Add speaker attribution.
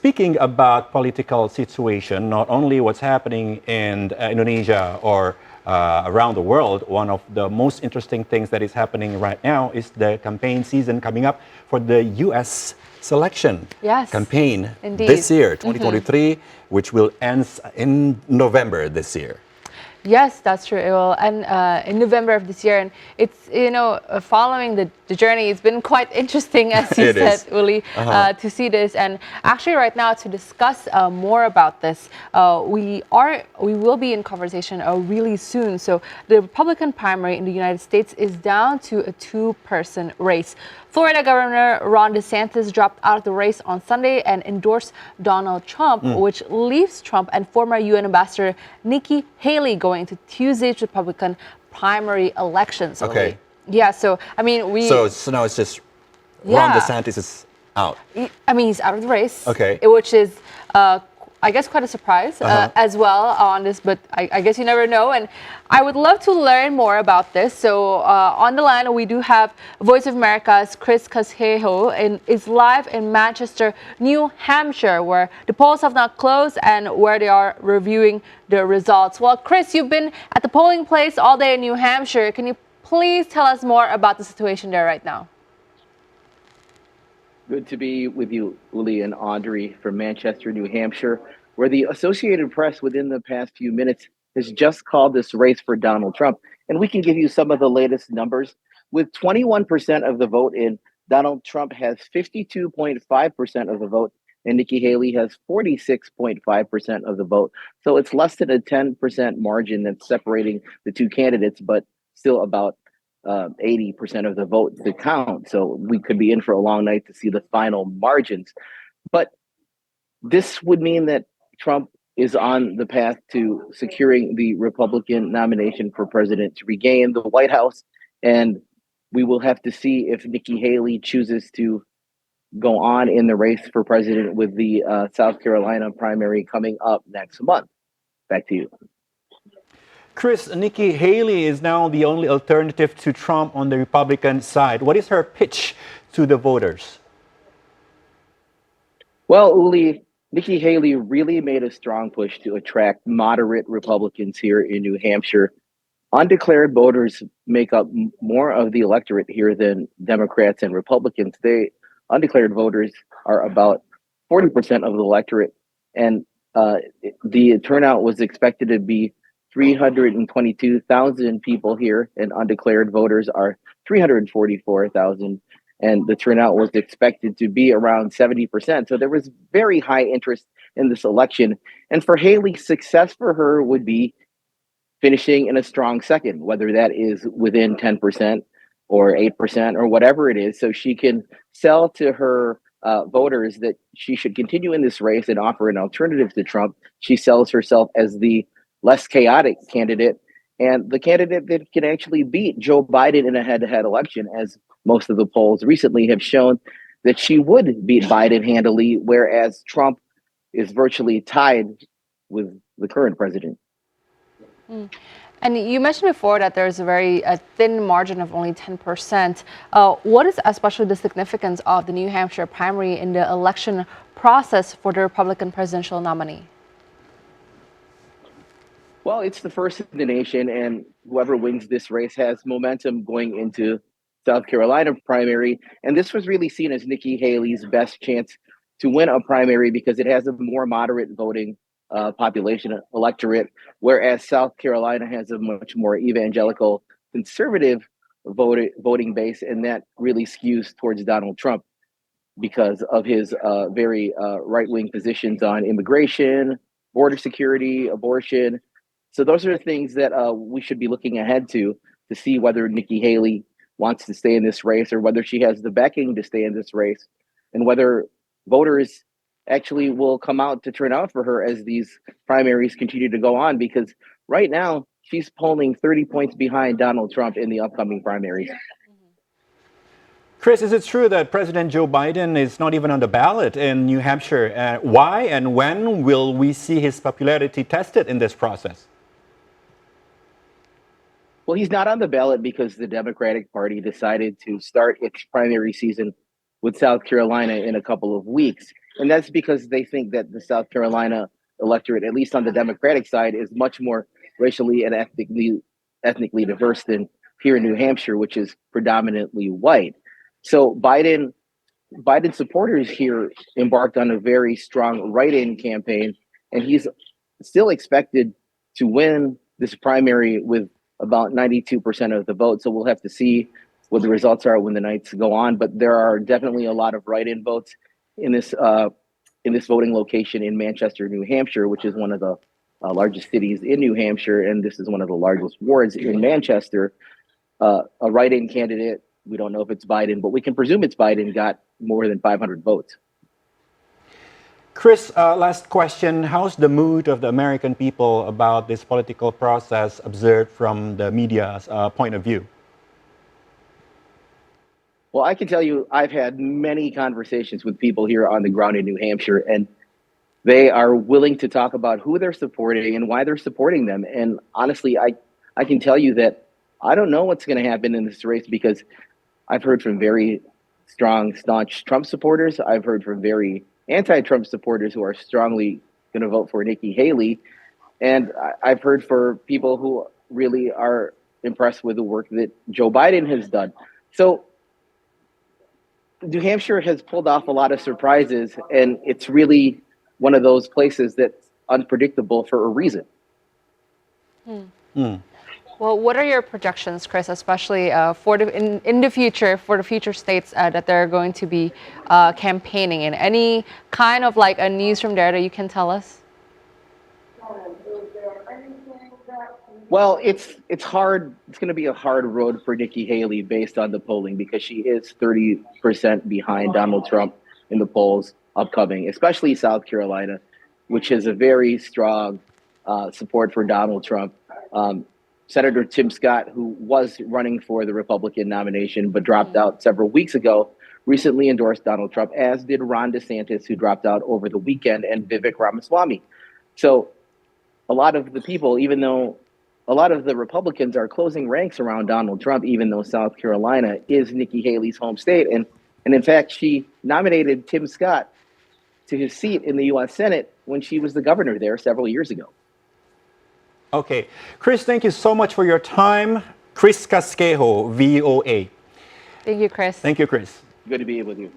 Speaker 1: Speaking about political situation, not only what's happening in Indonesia or around the world, one of the most interesting things that is happening right now is the campaign season coming up for the U.S. selection
Speaker 2: Yes,
Speaker 1: campaign
Speaker 2: indeed.
Speaker 1: this year, 2023, which will end in November this year.
Speaker 2: Yes, that's true. It will end in November of this year, and it's following the journey. It's been quite interesting, as you
Speaker 1: It
Speaker 2: said,
Speaker 1: is.
Speaker 2: Uli, to see this. And actually, right now, to discuss more about this, we will be in conversation really soon. So the Republican primary in the United States is down to a two-person race. Florida Governor Ron DeSantis dropped out of the race on Sunday and endorsed Donald Trump, which leaves Trump and former UN Ambassador Nikki Haley going to Tuesday's Republican primary elections.
Speaker 1: Okay.
Speaker 2: Yeah, so I mean,
Speaker 1: So now it's just Ron DeSantis is out.
Speaker 2: I mean, he's out of the race.
Speaker 1: Okay.
Speaker 2: Which is, I guess, quite a surprise as well on this, but I guess you never know. And I would love to learn more about this. So on the line, we do have Voice of America's Chris Casquejo, and is live in Manchester, New Hampshire, where the polls have not closed and where they are reviewing the results. Well, Chris, you've been at the polling place all day in New Hampshire. Can you please tell us more about the situation there right now?
Speaker 3: Good to be with you, Uli and Audrey from Manchester, New Hampshire, where the Associated Press within the past few minutes has just called this race for Donald Trump. And we can give you some of the latest numbers. With 21% of the vote in, Donald Trump has 52.5% of the vote, and Nikki Haley has 46.5% of the vote. So it's less than a 10% margin that's separating the two candidates, but still about 80% of the vote to count. So we could be in for a long night to see the final margins. But this would mean that Trump is on the path to securing the Republican nomination for president to regain the White House. And we will have to see if Nikki Haley chooses to go on in the race for president with the South Carolina primary coming up next month. Back to you.
Speaker 1: Chris, Nikki Haley is now the only alternative to Trump on the Republican side. What is her pitch to the voters?
Speaker 3: Well, Uli, Nikki Haley really made a strong push to attract moderate Republicans here in New Hampshire. Undeclared voters make up more of the electorate here than Democrats and Republicans. Undeclared voters are about 40% of the electorate, and the turnout was expected to be 322,000 people here, and undeclared voters are 344,000. And the turnout was expected to be around 70%. So there was very high interest in this election. And for Haley, success for her would be finishing in a strong second, whether that is within 10% or 8% or whatever it is. So she can sell to her voters that she should continue in this race and offer an alternative to Trump. She sells herself as the less chaotic candidate and the candidate that can actually beat Joe Biden in a head-to-head election, as most of the polls recently have shown that she would beat Biden handily, whereas Trump is virtually tied with the current president.
Speaker 2: And you mentioned before that there's a thin margin of only 10%. What is especially the significance of the New Hampshire primary in the election process for the Republican presidential nominee?
Speaker 3: Well, it's the first in the nation, and whoever wins this race has momentum going into South Carolina primary. And this was really seen as Nikki Haley's best chance to win a primary because it has a more moderate voting population electorate, whereas South Carolina has a much more evangelical conservative voting base, and that really skews towards Donald Trump because of his very right-wing positions on immigration, border security, abortion. So those are the things that we should be looking ahead to see whether Nikki Haley wants to stay in this race or whether she has the backing to stay in this race, and whether voters actually will come out to turn out for her as these primaries continue to go on, because right now she's polling 30 points behind Donald Trump in the upcoming primaries.
Speaker 1: Chris, is it true that President Joe Biden is not even on the ballot in New Hampshire? Why and when will we see his popularity tested in this process?
Speaker 3: Well, he's not on the ballot because the Democratic Party decided to start its primary season with South Carolina in a couple of weeks. And that's because they think that the South Carolina electorate, at least on the Democratic side, is much more racially and ethnically diverse than here in New Hampshire, which is predominantly white. So Biden supporters here embarked on a very strong write-in campaign, and he's still expected to win this primary with about 92% of the vote. So we'll have to see what the results are when the nights go on. But there are definitely a lot of write-in votes in this voting location in Manchester, New Hampshire, which is one of the largest cities in New Hampshire, and this is one of the largest wards in Manchester. A write-in candidate, we don't know if it's Biden, but we can presume it's Biden, got more than 500 votes.
Speaker 1: Chris, last question. How's the mood of the American people about this political process observed from the media's point of view?
Speaker 3: Well, I can tell you, I've had many conversations with people here on the ground in New Hampshire, and they are willing to talk about who they're supporting and why they're supporting them. And honestly, I can tell you that I don't know what's going to happen in this race, because I've heard from very strong, staunch Trump supporters. I've heard from very anti-Trump supporters who are strongly going to vote for Nikki Haley. And I've heard for people who really are impressed with the work that Joe Biden has done. So New Hampshire has pulled off a lot of surprises, and it's really one of those places that's unpredictable for a reason.
Speaker 2: Well, what are your projections, Chris, especially for in the future, for the future states that they're going to be campaigning in? Any kind of like a news from there that you can tell us?
Speaker 3: Well, it's hard. It's going to be a hard road for Nikki Haley based on the polling, because she is 30% behind Donald Trump in the polls upcoming, especially South Carolina, which has a very strong support for Donald Trump. Senator Tim Scott, who was running for the Republican nomination but dropped out several weeks ago, recently endorsed Donald Trump, as did Ron DeSantis, who dropped out over the weekend, and Vivek Ramaswamy. So a lot of the people, even though a lot of the Republicans are closing ranks around Donald Trump, even though South Carolina is Nikki Haley's home state. And in fact, she nominated Tim Scott to his seat in the U.S. Senate when she was the governor there several years ago.
Speaker 1: Okay. Chris, thank you so much for your time. Chris Casquejo, VOA.
Speaker 2: Thank you, Chris.
Speaker 1: Thank you, Chris.
Speaker 3: Good to be with you.